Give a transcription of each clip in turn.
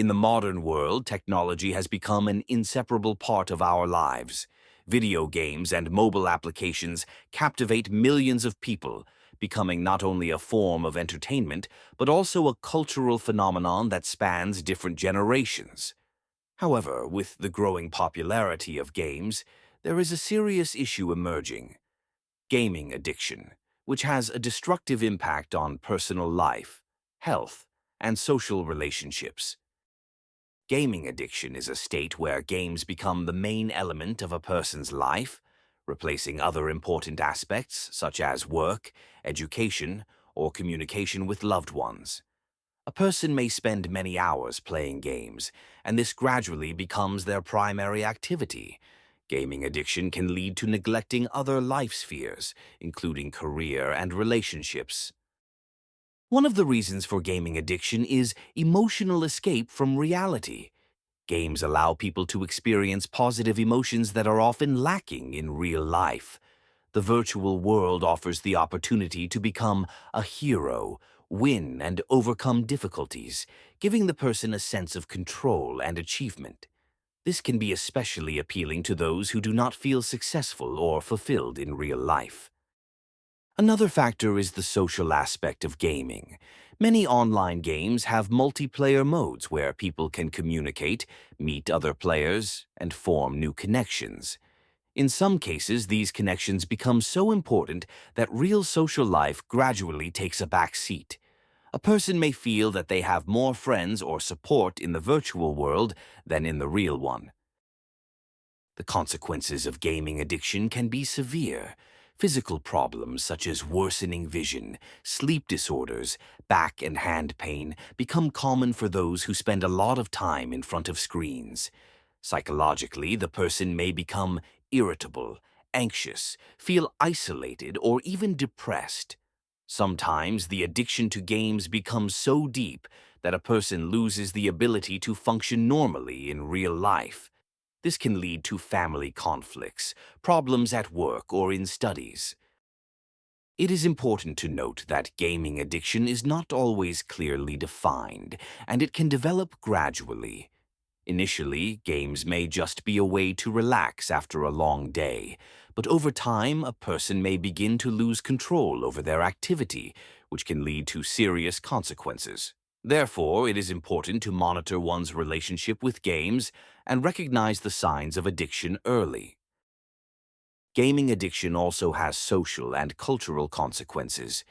In the modern world, technology has become an inseparable part of our lives. Video games and mobile applications captivate millions of people, becoming not only a form of entertainment, but also a cultural phenomenon that spans different generations. However, with the growing popularity of games, there is a serious issue emerging: gaming addiction, which has a destructive impact on personal life, health, and social relationships. Gaming addiction is a state where games become the main element of a person's life, replacing other important aspects such as work, education, or communication with loved ones. A person may spend many hours playing games, and this gradually becomes their primary activity. Gaming addiction can lead to neglecting other life spheres, including career and relationships. One of the reasons for gaming addiction is emotional escape from reality. Games allow people to experience positive emotions that are often lacking in real life. The virtual world offers the opportunity to become a hero, win and overcome difficulties, giving the person a sense of control and achievement. This can be especially appealing to those who do not feel successful or fulfilled in real life. Another factor is the social aspect of gaming. Many online games have multiplayer modes where people can communicate, meet other players, and form new connections. In some cases, these connections become so important that real social life gradually takes a back seat. A person may feel that they have more friends or support in the virtual world than in the real one. The consequences of gaming addiction can be severe. Physical problems such as worsening vision, sleep disorders, back and hand pain become common for those who spend a lot of time in front of screens. Psychologically, the person may become irritable, anxious, feel isolated, or even depressed. Sometimes the addiction to games becomes so deep that a person loses the ability to function normally in real life. This can lead to family conflicts, problems at work or in studies. It is important to note that gaming addiction is not always clearly defined, and it can develop gradually. Initially, games may just be a way to relax after a long day, but over time, a person may begin to lose control over their activity, which can lead to serious consequences. Therefore, it is important to monitor one's relationship with games and recognize the signs of addiction early. Gaming addiction also has social and cultural consequences.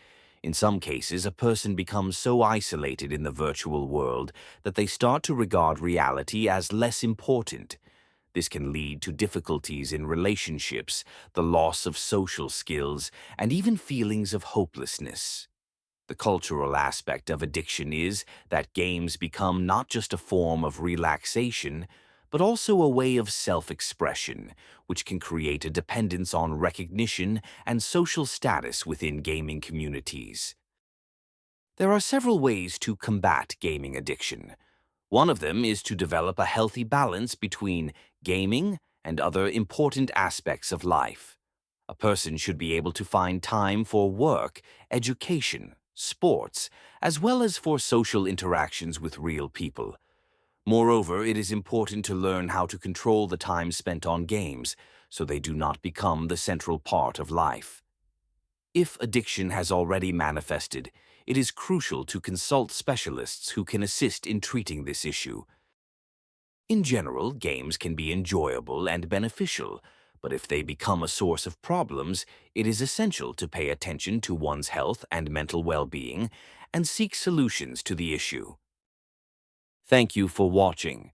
In some cases, a person becomes so isolated in the virtual world that they start to regard reality as less important. This can lead to difficulties in relationships, the loss of social skills, and even feelings of hopelessness. The cultural aspect of addiction is that games become not just a form of relaxation, but also a way of self-expression, which can create a dependence on recognition and social status within gaming communities. There are several ways to combat gaming addiction. One of them is to develop a healthy balance between gaming and other important aspects of life. A person should be able to find time for work, education, sports, as well as for social interactions with real people. Moreover, it is important to learn how to control the time spent on games so they do not become the central part of life. If addiction has already manifested, it is crucial to consult specialists who can assist in treating this issue. In general, games can be enjoyable and beneficial, but if they become a source of problems, it is essential to pay attention to one's health and mental well-being and seek solutions to the issue. Thank you for watching.